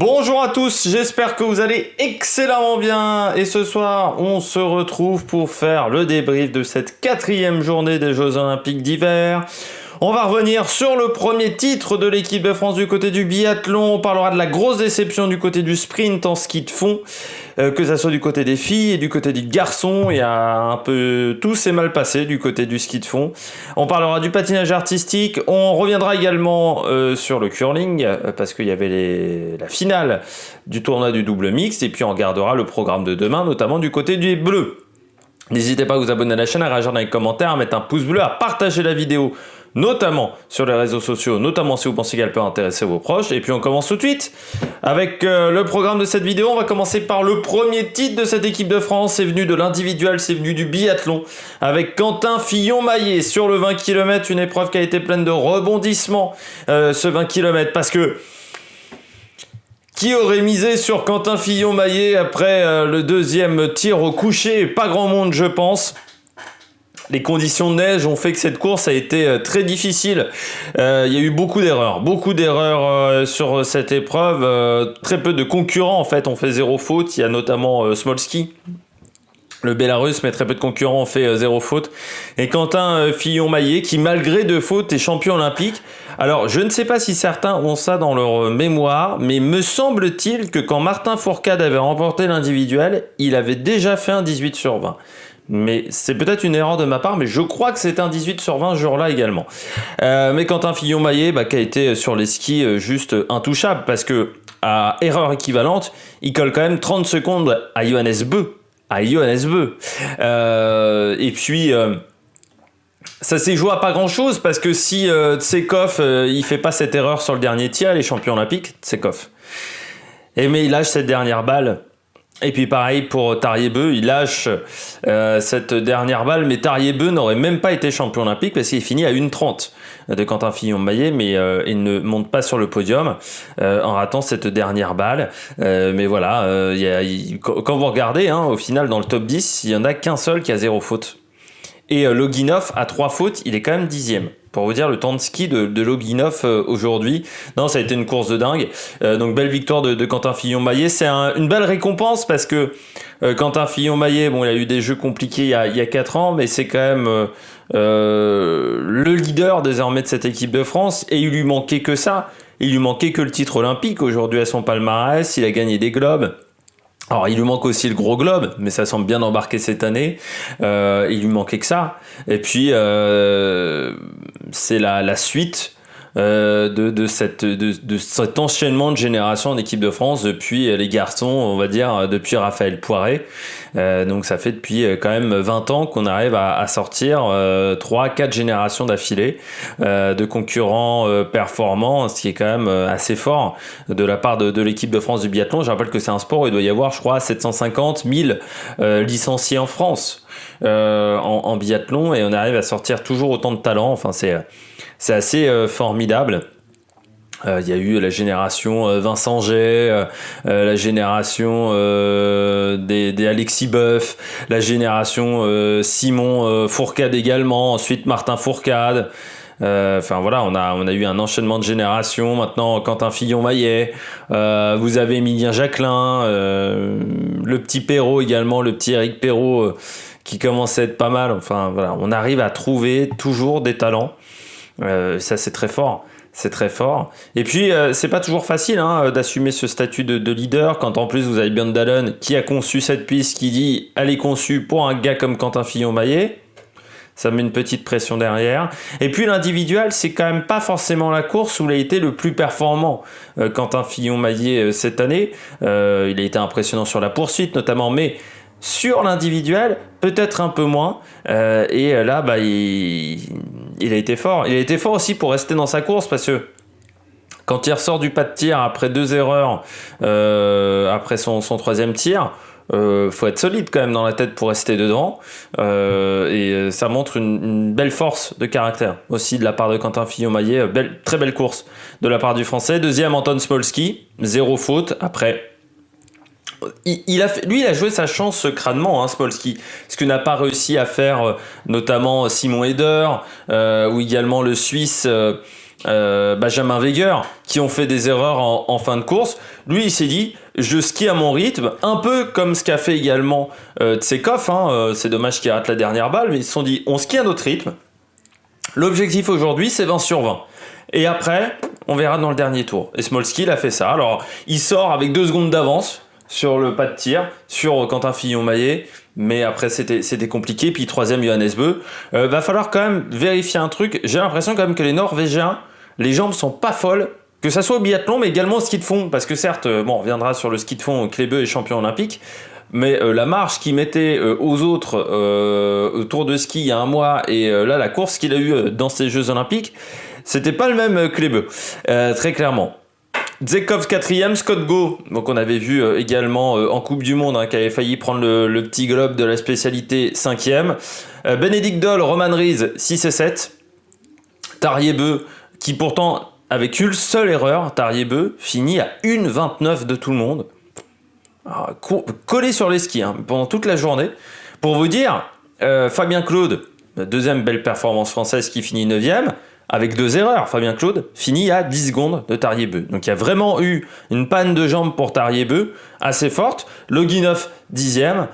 Bonjour à tous, j'espère que vous allez excellemment bien et ce soir on se retrouve pour faire le débrief de cette 4e journée des Jeux Olympiques d'hiver. On va revenir sur le premier titre de l'équipe de France du côté du biathlon, on parlera de la grosse déception du côté du sprint en ski de fond, que ça soit du côté des filles et du côté des garçons, il y a un peu tout s'est mal passé du côté du ski de fond. On parlera du patinage artistique, on reviendra également sur le curling, parce qu'il y avait la finale du tournoi du double mixte, et puis on regardera le programme de demain, notamment du côté du bleu. N'hésitez pas à vous abonner à la chaîne, à réagir dans les commentaires, à mettre un pouce bleu, à partager la vidéo, notamment sur les réseaux sociaux, notamment si vous pensez qu'elle peut intéresser vos proches. Et puis on commence tout de suite avec le programme de cette vidéo. On va commencer par le premier titre de cette équipe de France. C'est venu de l'individuel, c'est venu du biathlon, avec Quentin Fillon-Maillet sur le 20 km, une épreuve qui a été pleine de rebondissements, ce 20 km, parce que qui aurait misé sur Quentin Fillon-Maillet après le deuxième tir au coucher? Pas grand monde, je pense. Les conditions de neige ont fait que cette course a été très difficile. Il y a eu beaucoup d'erreurs sur cette épreuve. Très peu de concurrents, en fait, ont fait zéro faute. Il y a notamment Smolski, le Bélarus, mais très peu de concurrents ont fait zéro faute. Et Quentin Fillon-Maillet, qui malgré 2 fautes est champion olympique. Alors, je ne sais pas si certains ont ça dans leur mémoire, mais me semble-t-il que quand Martin Fourcade avait remporté l'individuel, il avait déjà fait un 18 sur 20. Mais c'est peut-être une erreur de ma part, mais je crois que c'était un 18 sur 20 ce jour-là également. Mais Quentin Fillon-Maillet, qui a été sur les skis juste intouchable, parce que à erreur équivalente, il colle quand même 30 secondes à Johannes Beu. Et puis ça s'est joué à pas grand-chose, parce que si Tsekov il fait pas cette erreur sur le dernier tir, les champions olympiques, Tsekov. Mais il lâche cette dernière balle. Et puis pareil pour Tarjei-Bø, il lâche cette dernière balle, mais Tarjei-Bø n'aurait même pas été champion olympique parce qu'il finit à 1,30 de Quentin Fillon-Maillet, mais il ne monte pas sur le podium en ratant cette dernière balle. Mais voilà, quand vous regardez, au final dans le top 10, il n'y en a qu'un seul qui a 0 faute. Et Loginov a 3 fautes, il est quand même 10e. Pour vous dire le temps de ski de Loginov aujourd'hui. Non, ça a été une course de dingue. Donc belle victoire de Quentin Fillon-Maillet. C'est une belle récompense parce que Quentin Fillon-Maillet, bon, il a eu des jeux compliqués il y a 4 ans, mais c'est quand même le leader désormais de cette équipe de France. Et il lui manquait que ça. Il lui manquait que le titre olympique aujourd'hui à son palmarès. Il a gagné des globes. Alors, il lui manque aussi le gros globe, mais ça semble bien embarqué cette année. Il lui manquait que ça. Et puis, c'est la suite de cet enchaînement de générations en équipe de France depuis les garçons, on va dire, depuis Raphaël Poiré. Donc, ça fait depuis quand même 20 ans qu'on arrive à sortir 3-4 générations d'affilée de concurrents performants, ce qui est quand même assez fort de la part de l'équipe de France du biathlon. Je rappelle que c'est un sport où il doit y avoir, je crois, 750 000 licenciés en France en biathlon, et on arrive à sortir toujours autant de talents. Enfin, c'est assez formidable. Il y a eu la génération Vincent Jay, la génération des Alexis Boeuf, la génération Simon Fourcade également, ensuite Martin Fourcade. Enfin voilà, on a eu un enchaînement de générations. Maintenant Quentin Fillon-Maillet, vous avez Emilien Jacquelin, le petit Perrault également, le petit Eric Perrault qui commence à être pas mal. Enfin voilà, on arrive à trouver toujours des talents. Ça c'est très fort. C'est très fort. Et puis, c'est pas toujours facile d'assumer ce statut de leader quand en plus vous avez Björn Dahlön qui a conçu cette piste, qui dit elle est conçue pour un gars comme Quentin Fillon-Maillet. Ça met une petite pression derrière. Et puis l'individuel, c'est quand même pas forcément la course où il a été le plus performant. Quentin Fillon-Maillet cette année, il a été impressionnant sur la poursuite notamment, mais sur l'individuel, peut-être un peu moins. Et là, il a été fort. Il a été fort aussi pour rester dans sa course parce que quand il ressort du pas de tir après 2 erreurs, après son 3e tir, faut être solide quand même dans la tête pour rester dedans. Et ça montre une belle force de caractère aussi de la part de Quentin Fillon-Maillet. Très belle course de la part du Français. 2e, Anton Smolski, 0 faute. Après, il a joué sa chance crânement, Smolski, ce que n'a pas réussi à faire notamment Simon Eder ou également le Suisse Benjamin Weger, qui ont fait des erreurs en fin de course. Lui, il s'est dit, je skie à mon rythme, un peu comme ce qu'a fait également Tsekov. C'est dommage qu'il rate la dernière balle, mais ils se sont dit, on skie à notre rythme. L'objectif aujourd'hui, c'est 20 sur 20. Et après, on verra dans le dernier tour. Et Smolski, il a fait ça. Alors, il sort avec 2 secondes d'avance sur le pas de tir, sur Quentin Fillon-Maillet. Mais après, c'était compliqué. Puis, troisième, Johannes Beu. Va falloir quand même vérifier un truc. J'ai l'impression quand même que les Norvégiens, les jambes sont pas folles. Que ça soit au biathlon, mais également au ski de fond. Parce que certes, on reviendra sur le ski de fond, Klebe est champion olympique. Mais la marche qu'il mettait aux autres au Tour de ski il y a un mois et là la course qu'il a eue dans ces Jeux Olympiques, c'était pas le même Klebe, très clairement. Tsekov 4ème, Scott Go, donc on avait vu également en Coupe du Monde, qui avait failli prendre le petit globe de la spécialité 5ème. Bénédicte Doll, Roman Rees 6 et 7. Tarier-Beu, qui pourtant avec une seule erreur, Tarier-Beu finit à 1,29 de tout le monde. Collé sur les skis pendant toute la journée. Pour vous dire, Fabien Claude, deuxième belle performance française qui finit 9ème, avec 2 erreurs. Fabien Claude finit à 10 secondes de Tarier-Beu. Donc il y a vraiment eu une panne de jambes pour Tarier-Beu assez forte. Loginov 10ème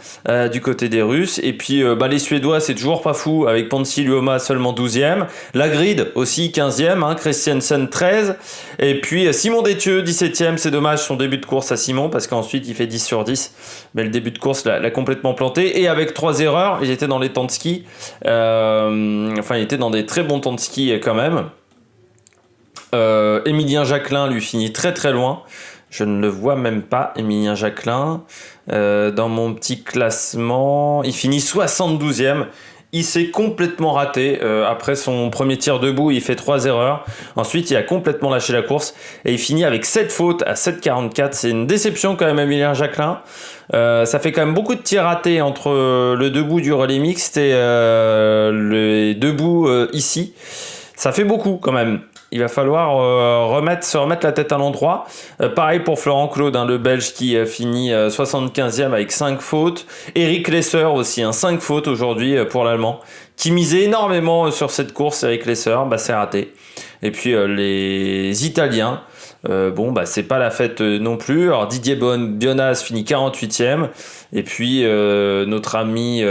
du côté des Russes. Et puis les Suédois, c'est toujours pas fou avec Ponsi Luoma seulement 12ème. Lagrid aussi 15ème, Christiansen 13. Et puis Simon Détieux 17ème. C'est dommage son début de course à Simon parce qu'ensuite il fait 10 sur 10. Mais le début de course l'a complètement planté. Et avec 3 erreurs, il était dans les temps de ski. Il était dans des très bons temps de ski quand même. Émilien Jacquelin lui finit très très loin. Je ne le vois même pas, Émilien Jacquelin. Dans mon petit classement, il finit 72e. Il s'est complètement raté. Après son premier tir debout, il fait 3 erreurs. Ensuite, il a complètement lâché la course. Et il finit avec 7 fautes à 7,44. C'est une déception quand même, Émilien Jacquelin. Ça fait quand même beaucoup de tirs ratés entre le debout du relais mixte et le debout ici. Ça fait beaucoup quand même. Il va falloir se remettre la tête à l'endroit. Pareil pour Florent Claude, le Belge qui finit 75e avec 5 fautes. Eric Lesser aussi, 5 fautes aujourd'hui pour l'Allemand, qui misait énormément sur cette course. Eric Lesser, c'est raté. Et puis les Italiens, c'est pas la fête non plus. Alors Didier Bionas finit 48e. Et puis notre ami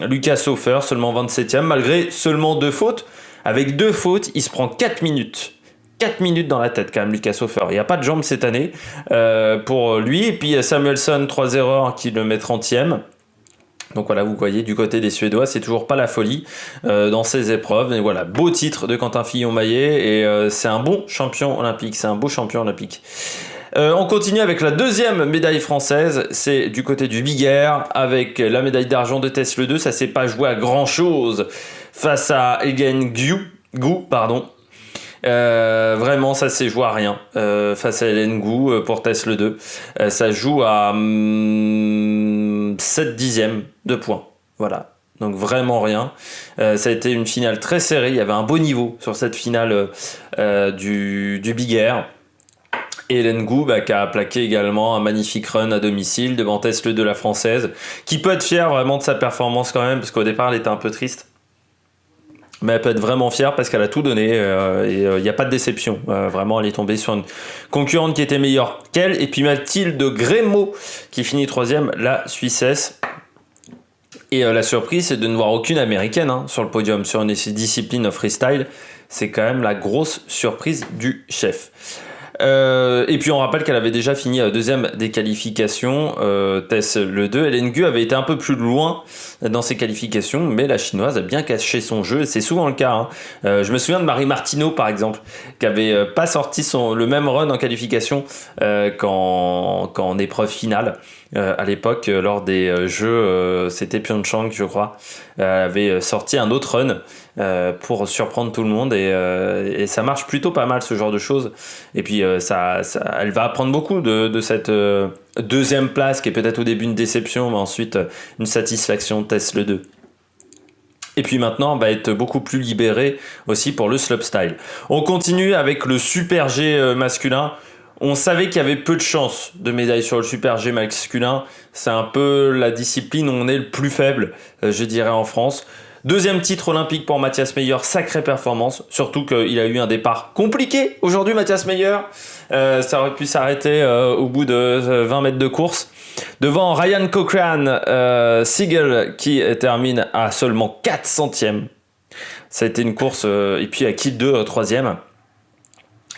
Lucas Hofer, seulement 27e, malgré seulement 2 fautes. Avec 2 fautes, il se prend 4 minutes. 4 minutes dans la tête quand même, Lucas Hofer. Il n'y a pas de jambes cette année pour lui. Et puis Samuelsson, 3 erreurs qui le met 30e. Donc voilà, vous voyez, du côté des Suédois, c'est toujours pas la folie dans ces épreuves. Mais voilà, beau titre de Quentin Fillon-Maillet. Et c'est un bon champion olympique. C'est un beau champion olympique. On continue avec la deuxième médaille française, c'est du côté du Big Air, avec la médaille d'argent de Tesle 2. Ça s'est pas joué à grand chose face à Egen Gou. Vraiment, ça s'est joué à rien face à Hélène Gou pour Tesle 2. Ça joue à 7 dixièmes de points. Voilà. Donc vraiment rien. Ça a été une finale très serrée. Il y avait un beau niveau sur cette finale du Big Air. Et Hélène Gou qui a plaqué également un magnifique run à domicile devant Tesle de la française, qui peut être fière vraiment de sa performance quand même, parce qu'au départ elle était un peu triste. Mais elle peut être vraiment fière parce qu'elle a tout donné et il n'y a pas de déception. Vraiment, elle est tombée sur une concurrente qui était meilleure qu'elle. Et puis Mathilde Grémaud qui finit 3ème, la Suissesse. Et la surprise, c'est de ne voir aucune américaine sur le podium sur une discipline of freestyle. C'est quand même la grosse surprise du chef. Et puis on rappelle qu'elle avait déjà fini deuxième des qualifications, Tess le 2. Hélène Gu avait été un peu plus loin dans ses qualifications, mais la chinoise a bien caché son jeu, et c'est souvent le cas. Je me souviens de Marie Martineau par exemple, qui avait pas sorti le même run en qualification qu'en épreuve finale. À l'époque, lors des jeux, c'était Pyeongchang je crois, elle avait sorti un autre run pour surprendre tout le monde, et ça marche plutôt pas mal ce genre de choses. Et puis elle va apprendre beaucoup de cette deuxième place qui est peut-être au début une déception, mais ensuite une satisfaction. Tesle 2. Et puis maintenant, on va être beaucoup plus libéré aussi pour le slopestyle. On continue avec le Super G masculin. On savait qu'il y avait peu de chances de médailles sur le Super G masculin. C'est un peu la discipline où on est le plus faible, je dirais, en France. Deuxième titre olympique pour Mathias Meyer, sacrée performance, surtout qu'il a eu un départ compliqué aujourd'hui Mathias Meyer, ça aurait pu s'arrêter au bout de 20 mètres de course. Devant Ryan Cochrane, Siegel qui termine à seulement 4 centièmes. Ça a été une course, et puis à Kiel 2, troisième.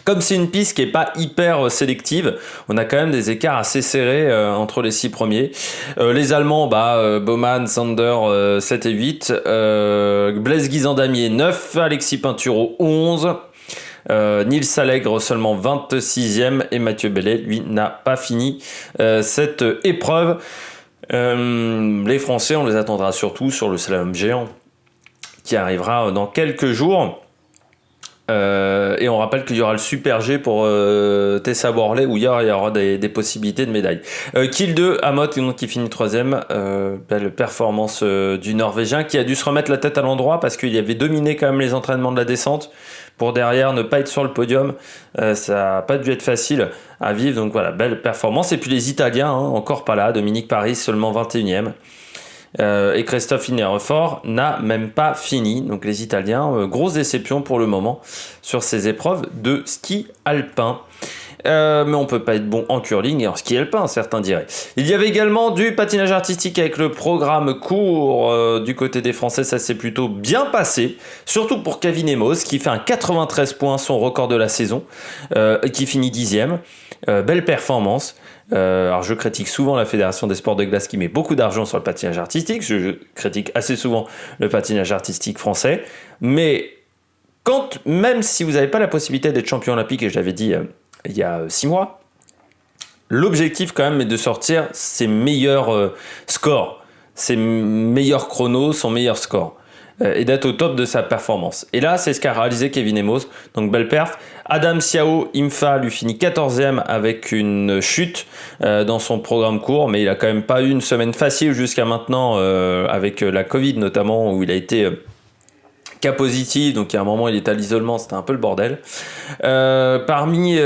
Comme c'est une piste qui n'est pas hyper sélective, on a quand même des écarts assez serrés entre les 6 premiers. Les Allemands, Baumann, Sander 7 et 8. Blaise Guizan-Damier 9, Alexis Pinturo 11. Nils Allègre seulement 26e et Mathieu Bellet, lui, n'a pas fini cette épreuve. Les Français, on les attendra surtout sur le slalom géant qui arrivera dans quelques jours. Et on rappelle qu'il y aura le Super G pour Tessa Worley où il y aura des possibilités de médailles. Kiel 2, Amot qui finit 3ème. Belle performance du Norvégien qui a dû se remettre la tête à l'endroit parce qu'il avait dominé quand même les entraînements de la descente. Pour derrière ne pas être sur le podium, ça n'a pas dû être facile à vivre. Donc voilà, belle performance. Et puis les Italiens, encore pas là. Dominique Paris seulement 21e. Et Christophe Hinnerfort n'a même pas fini. Donc les Italiens, grosse déception pour le moment sur ces épreuves de ski alpin. Mais on peut pas être bon en curling et en ski alpin, certains diraient. Il y avait également du patinage artistique avec le programme court du côté des Français, ça s'est plutôt bien passé, surtout pour Kevin Emos qui fait un 93 points, son record de la saison, et qui finit 10e. Belle performance. Alors je critique souvent la Fédération des sports de glace qui met beaucoup d'argent sur le patinage artistique, je critique assez souvent le patinage artistique français, mais même si vous n'avez pas la possibilité d'être champion olympique, et je l'avais dit il y a 6 mois, l'objectif quand même est de sortir ses meilleurs scores, ses meilleurs chronos, son meilleur score, et d'être au top de sa performance. Et là, c'est ce qu'a réalisé Kevin Emos, donc belle perf. Adam Siao Imfa lui finit 14e avec une chute dans son programme court, mais il a quand même pas eu une semaine facile jusqu'à maintenant avec la Covid notamment, où il a été cas positif, donc il y a un moment il est à l'isolement, c'était un peu le bordel. Parmi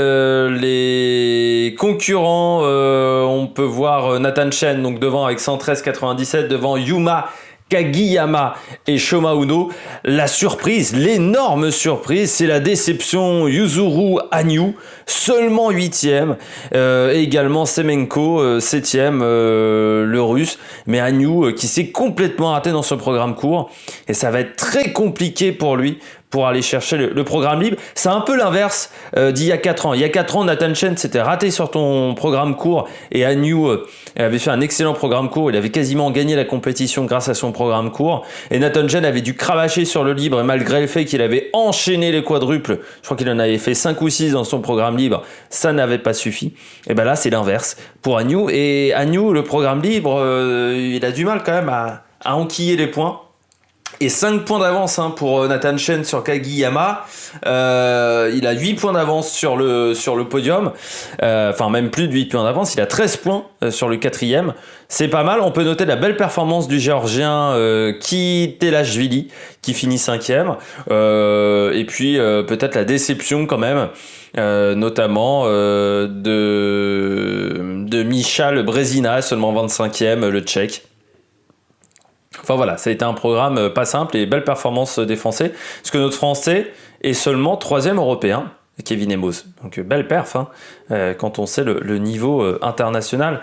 les concurrents, on peut voir Nathan Chen, donc devant avec 113,97, devant Yuma Kagiyama et Shoma Uno. La surprise, l'énorme surprise, c'est la déception Yuzuru Hanyu, seulement 8e, et également Semenko 7e, le russe, mais Hanyu qui s'est complètement raté dans ce programme court, et ça va être très compliqué pour lui pour aller chercher le programme libre. C'est un peu l'inverse d'il y a 4 ans. Il y a 4 ans, Nathan Chen s'était raté sur ton programme court et Hanyu avait fait un excellent programme court. Il avait quasiment gagné la compétition grâce à son programme court. Et Nathan Chen avait dû cravacher sur le libre, et malgré le fait qu'il avait enchaîné les quadruples, je crois qu'il en avait fait 5 ou 6 dans son programme libre, ça n'avait pas suffi. Et ben là, c'est l'inverse pour Hanyu. Et Hanyu, le programme libre, il a du mal quand même à enquiller les points. Et 5 points d'avance pour Nathan Chen sur Kagiyama. Il a 8 points d'avance sur le podium. Enfin, même plus de 8 points d'avance. Il a 13 points sur le 4e. C'est pas mal. On peut noter la belle performance du Géorgien Kitelashvili qui finit 5e. Et puis peut-être la déception quand même, notamment de Michal Brezina, seulement 25e, le Tchèque. Enfin voilà, ça a été un programme pas simple et belle performance des Français, parce que notre Français est seulement 3e européen, Kevin Emos. Donc belle perf, quand on sait le niveau international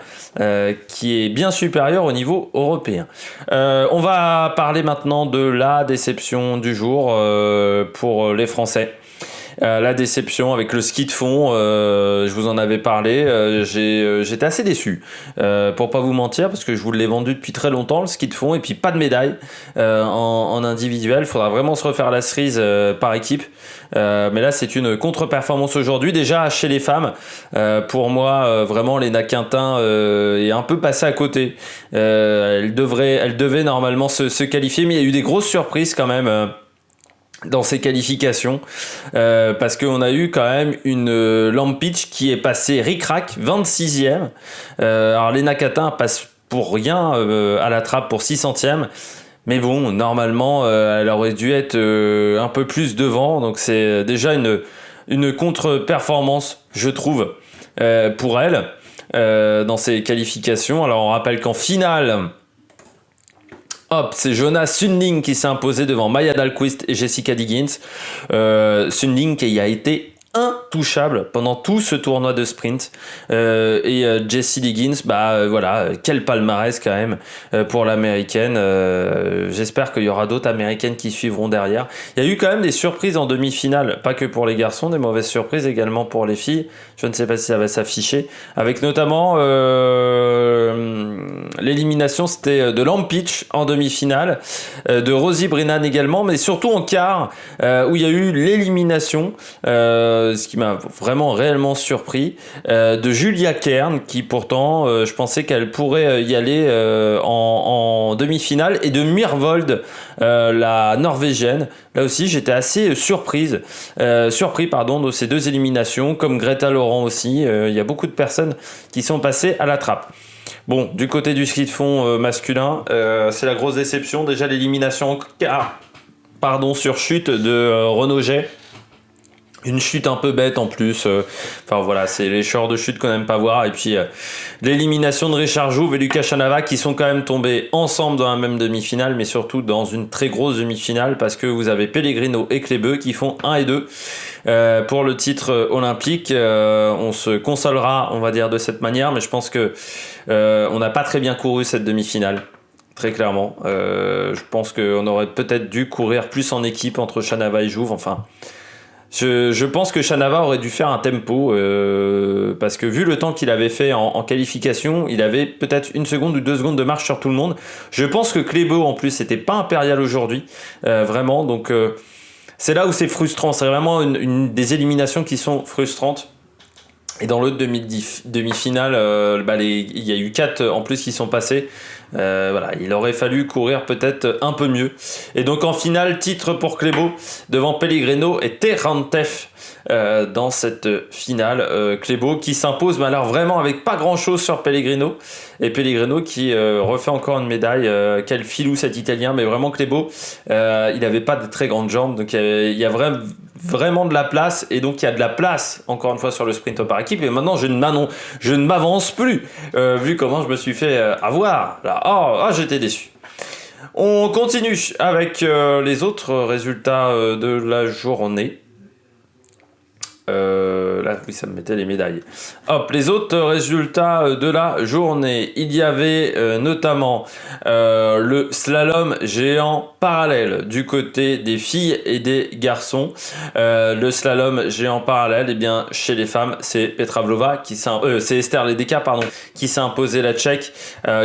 qui est bien supérieur au niveau européen. On va parler maintenant de la déception du jour pour les Français. La déception avec le ski de fond, je vous en avais parlé, j'étais assez déçu, pour pas vous mentir, parce que je vous l'ai vendu depuis très longtemps, le ski de fond, et puis pas de médaille en individuel. Il faudra vraiment se refaire la cerise par équipe, mais là c'est une contre-performance aujourd'hui, déjà chez les femmes. Pour moi, vraiment Léna Quintin est un peu passée à côté. Elle devait normalement se qualifier, mais il y a eu des grosses surprises quand même dans ces qualifications, parce qu'on a eu quand même une Lampic qui est passée ric-rac 26e. Alors Léna Quintin passe pour rien à la trappe pour 6 centièmes, mais bon, normalement elle aurait dû être un peu plus devant, donc c'est déjà une contre-performance, je trouve, pour elle dans ces qualifications. Alors on rappelle qu'en finale Hop, c'est Jonas Sundling qui s'est imposé devant Maya Dahlqvist et Jessica Diggins. Sundling qui a été intouchable pendant tout ce tournoi de sprint. Jessie Diggins, voilà, quel palmarès quand même pour l'américaine. J'espère qu'il y aura d'autres américaines qui suivront derrière. Il y a eu quand même des surprises en demi-finale, pas que pour les garçons, des mauvaises surprises également pour les filles. Je ne sais pas si ça va s'afficher. Avec notamment l'élimination, c'était de Lampic en demi-finale, de Rosie Brennan également, mais surtout en quart, où il y a eu l'élimination, ce qui m'a vraiment réellement surpris, de Julia Kern, qui pourtant, je pensais qu'elle pourrait y aller en demi-finale, et de Mirvold, la norvégienne. Là aussi, j'étais assez surpris de ces deux éliminations, comme Greta Laurent aussi. Il y a beaucoup de personnes qui sont passées à la trappe. Bon, du côté du ski de fond masculin, c'est la grosse déception. Déjà l'élimination sur chute de Renaud Jay. Une chute un peu bête en plus. Enfin voilà, c'est les genres de chute qu'on n'aime pas voir. Et puis l'élimination de Richard Jouve et Lucas Chanava qui sont quand même tombés ensemble dans la même demi-finale, mais surtout dans une très grosse demi-finale parce que vous avez Pellegrino et Klebe qui font 1 et 2 pour le titre olympique. On se consolera, on va dire, de cette manière, mais je pense que on n'a pas très bien couru cette demi-finale. Très clairement. Je pense qu'on aurait peut-être dû courir plus en équipe entre Chanava et Jouve. Enfin... Je pense que Chanava aurait dû faire un tempo parce que vu le temps qu'il avait fait en qualification, il avait peut-être 1 seconde ou 2 secondes de marche sur tout le monde. Je pense que Klebo en plus n'était pas impérial aujourd'hui, vraiment. Donc c'est là où c'est frustrant. C'est vraiment une des éliminations qui sont frustrantes. Et dans l'autre demi-finale, il y a eu 4 en plus qui sont passés. Voilà, il aurait fallu courir peut-être un peu mieux. Et donc en finale, titre pour Klebo devant Pellegrino et Terrantev dans cette finale. Klebo qui s'impose, mais alors vraiment avec pas grand-chose sur Pellegrino. Et Pellegrino qui refait encore une médaille. Quel filou cet Italien, mais vraiment Klebo, il n'avait pas de très grandes jambes. Donc il y a vraiment de la place, et donc il y a de la place encore une fois sur le sprint par équipe. Et maintenant je ne m'avance plus vu comment je me suis fait avoir là. J'étais déçu. On continue avec les autres résultats de la journée. Là, oui, ça me mettait les médailles. Hop, les autres résultats de la journée. Il y avait notamment le slalom géant parallèle du côté des filles et des garçons. Le slalom géant parallèle, eh bien, chez les femmes, c'est Petra Vlhova c'est Esther Ledecká, qui s'est imposée, la Tchèque,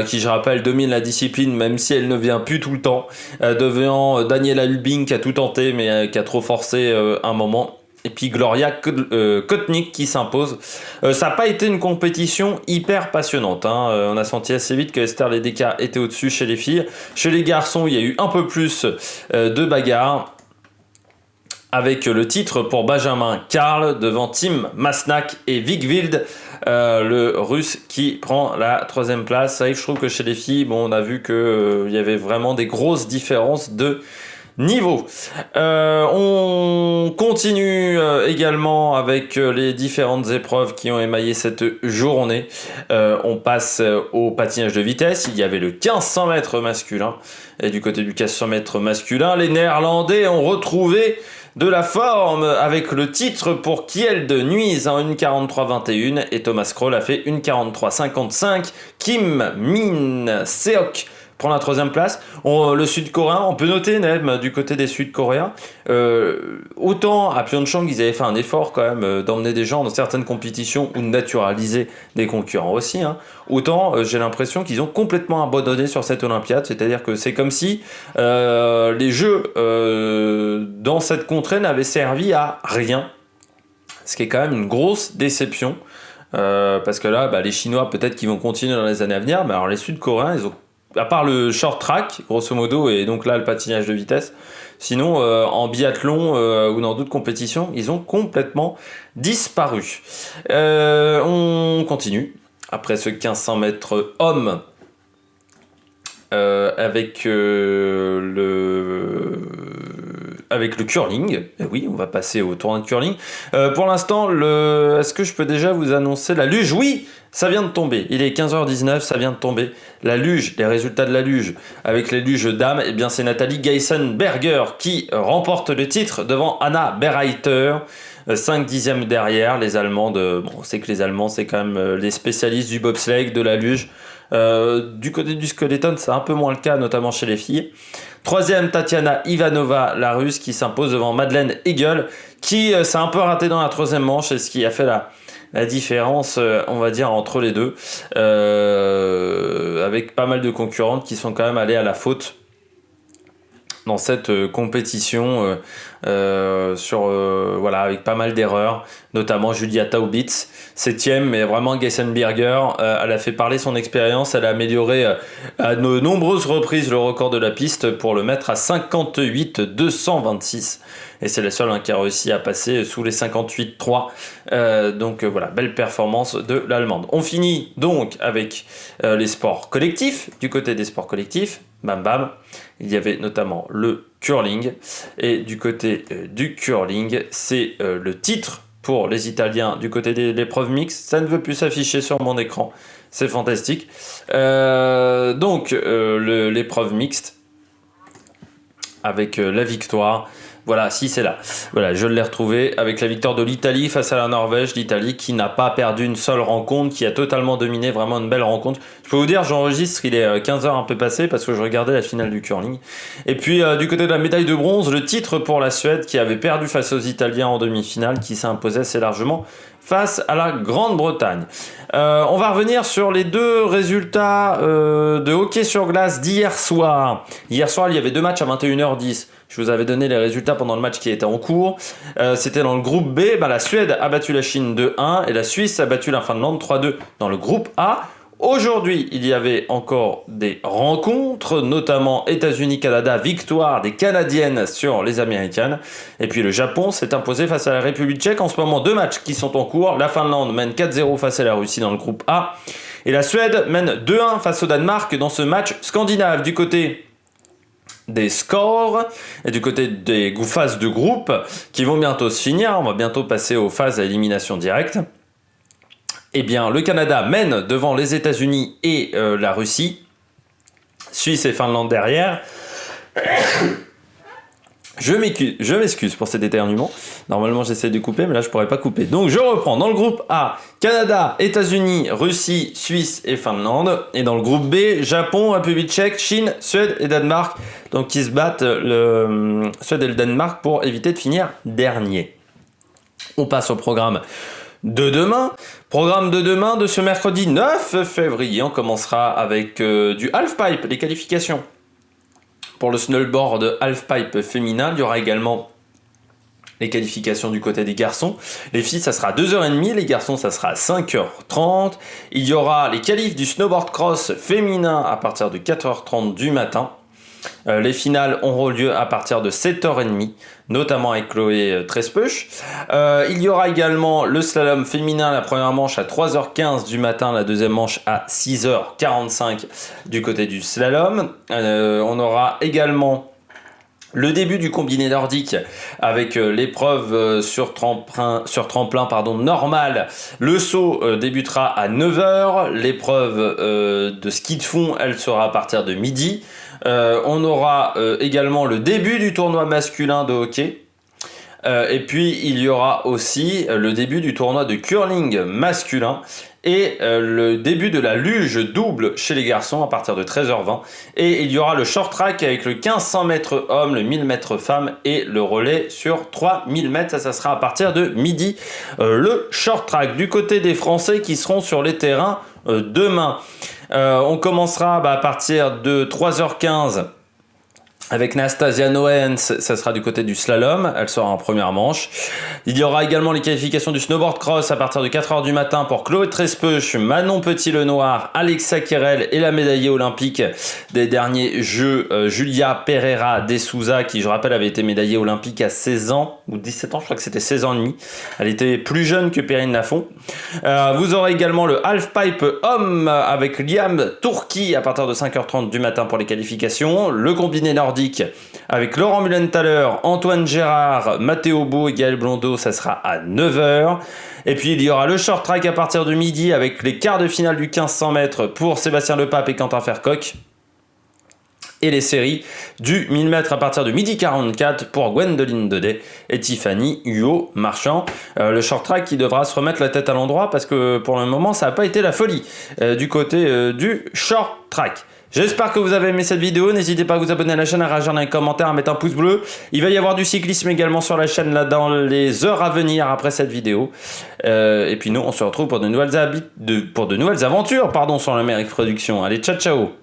qui, je rappelle, domine la discipline, même si elle ne vient plus tout le temps, devant Daniela Lubin qui a tout tenté, mais qui a trop forcé un moment. Et puis Gloria Kotnik qui s'impose. Ça n'a pas été une compétition hyper passionnante. On a senti assez vite que Esther Ledecká était au-dessus chez les filles. Chez les garçons, il y a eu un peu plus de bagarres. Avec le titre pour Benjamin Karl devant Tim Masnak et Vigvild, le russe qui prend la 3e place. C'est vrai que je trouve que chez les filles, on a vu qu'il y avait vraiment des grosses différences de niveau. On continue également avec les différentes épreuves qui ont émaillé cette journée. On passe au patinage de vitesse. Il y avait le 1500 mètres masculin. Et du côté du 1500 mètres masculin, les Néerlandais ont retrouvé de la forme avec le titre pour Kjeld Nuis en 1:43,21 et Thomas Krol a fait 1:43,55. Kim Min Seok prend la 3e place. Le Sud-Coréen, on peut noter même du côté des Sud-Coréens, autant à Pyeongchang ils avaient fait un effort quand même d'emmener des gens dans certaines compétitions ou de naturaliser des concurrents aussi, autant j'ai l'impression qu'ils ont complètement abandonné sur cette Olympiade. C'est-à-dire que c'est comme si les Jeux dans cette contrée n'avaient servi à rien, ce qui est quand même une grosse déception, parce que là les Chinois peut-être qu'ils vont continuer dans les années à venir, mais alors les Sud-Coréens, ils ont, à part le short track grosso modo et donc là le patinage de vitesse, sinon en biathlon ou dans d'autres compétitions ils ont complètement disparu. On continue après ce 1500 mètres hommes avec le curling. Oui, on va passer au tournoi de curling. Pour l'instant, est-ce que je peux déjà vous annoncer la luge? Oui, Ça vient de tomber, il est 15h19, ça vient de tomber. La luge, les résultats de la luge, avec les luges dames, eh bien c'est Nathalie Geisenberger qui remporte le titre devant Anna Berreiter, 5 dixièmes derrière. Les Allemandes, bon, on sait que les Allemands c'est quand même les spécialistes du bobsleigh, de la luge. Du côté du skeleton, c'est un peu moins le cas, notamment chez les filles. Troisième, Tatiana Ivanova, la russe, qui s'impose devant Madeleine Hegel, qui s'est un peu ratée dans la troisième manche, et ce qui a fait la différence, on va dire, entre les deux, avec pas mal de concurrentes qui sont quand même allées à la faute dans cette compétition, voilà, avec pas mal d'erreurs, notamment Julia Taubitz, 7ème, mais vraiment Geisenberger, elle a fait parler son expérience, elle a amélioré à de nombreuses reprises le record de la piste pour le mettre à 58,226. Et c'est la seule qui a réussi à passer sous les 58,3. Donc voilà, belle performance de l'Allemande. On finit donc avec les sports collectifs. Du côté des sports collectifs, bam bam, il y avait notamment le curling. Et du côté du curling, c'est le titre pour les Italiens du côté de l'épreuve mixte. Ça ne veut plus s'afficher sur mon écran. C'est fantastique. Donc l'épreuve mixte avec la victoire. Voilà, si c'est là. Voilà, je l'ai retrouvé avec la victoire de l'Italie face à la Norvège. L'Italie qui n'a pas perdu une seule rencontre, qui a totalement dominé, vraiment une belle rencontre. Je peux vous dire, j'enregistre, il est 15h un peu passé parce que je regardais la finale du curling. Et puis du côté de la médaille de bronze, le titre pour la Suède qui avait perdu face aux Italiens en demi-finale, qui s'est imposé assez largement face à la Grande-Bretagne. On va revenir sur les deux résultats de hockey sur glace d'hier soir. Hier soir, il y avait deux matchs à 21h10. Je vous avais donné les résultats pendant le match qui était en cours. C'était dans le groupe B. La Suède a battu la Chine 2-1 et la Suisse a battu la Finlande 3-2 dans le groupe A. Aujourd'hui, il y avait encore des rencontres, notamment États-Unis-Canada, victoire des Canadiennes sur les Américaines. Et puis le Japon s'est imposé face à la République tchèque. En ce moment, deux matchs qui sont en cours. La Finlande mène 4-0 face à la Russie dans le groupe A. Et la Suède mène 2-1 face au Danemark dans ce match scandinave. Du côté des scores et du côté des phases de groupe qui vont bientôt se finir, on va bientôt passer aux phases à élimination directe. Eh bien, le Canada mène devant les États-Unis et la Russie, Suisse et Finlande derrière. Je m'excuse pour cet éternuement. Normalement, j'essaie de couper, mais là, je pourrais pas couper. Donc, je reprends. Dans le groupe A, Canada, États-Unis, Russie, Suisse et Finlande. Et dans le groupe B, Japon, République tchèque, Chine, Suède et Danemark. Donc, qui se battent le Suède et le Danemark pour éviter de finir dernier. On passe au programme de demain. Programme de demain de ce mercredi 9 février. On commencera avec du halfpipe, les qualifications. Pour le snowboard halfpipe féminin, il y aura également les qualifications du côté des garçons. Les filles, ça sera à 2h30, les garçons, ça sera à 5h30. Il y aura les qualifs du snowboard cross féminin à partir de 4h30 du matin. Les finales auront lieu à partir de 7h30, notamment avec Chloé Trespeuch. Il y aura également le slalom féminin, la première manche à 3h15 du matin, la deuxième manche à 6h45 du côté du slalom. On aura également le début du combiné nordique avec l'épreuve sur tremplin normal. Le saut débutera à 9h. L'épreuve de ski de fond, elle sera à partir de midi. On aura également le début du tournoi masculin de hockey. Et puis il y aura aussi le début du tournoi de curling masculin et le début de la luge double chez les garçons à partir de 13h20. Et il y aura le short track avec le 1500 mètres hommes, le 1000 mètres femmes et le relais sur 3000 mètres. Ça sera à partir de midi. Le short track du côté des Français qui seront sur les terrains demain. On commencera à partir de 3h15 avec Nastasia Noens, ça sera du côté du slalom, elle sera en première manche. Il y aura également les qualifications du snowboard cross à partir de 4h du matin pour Chloé Trespeuch, Manon Petit-Lenoir, Alexa Kerel et la médaillée olympique des derniers Jeux, Julia Pereira de Souza, qui je rappelle avait été médaillée olympique à 16 ans ou 17 ans, je crois que c'était 16 ans et demi. Elle était plus jeune que Perrine Lafont. Vous aurez également le halfpipe homme avec Liam Turki à partir de 5h30 du matin pour les qualifications. Le combiné nordique nordique avec Laurent Müllenthaler, Antoine Gérard, Mathéo Beau et Gaël Blondeau, ça sera à 9h. Et puis il y aura le short track à partir de midi avec les quarts de finale du 1500 mètres pour Sébastien Lepape et Quentin Fercoq. Et les séries du 1000 mètres à partir de 12h44 pour Gwendoline Daudet et Tiffany Huot-Marchand. Le short track qui devra se remettre la tête à l'endroit parce que pour le moment ça n'a pas été la folie du côté du short track. J'espère que vous avez aimé cette vidéo, n'hésitez pas à vous abonner à la chaîne, à réagir dans les commentaires, à mettre un pouce bleu. Il va y avoir du cyclisme également sur la chaîne là dans les heures à venir après cette vidéo. Et puis nous on se retrouve pour de nouvelles aventures sur l'Amérique Production. Allez, ciao ciao.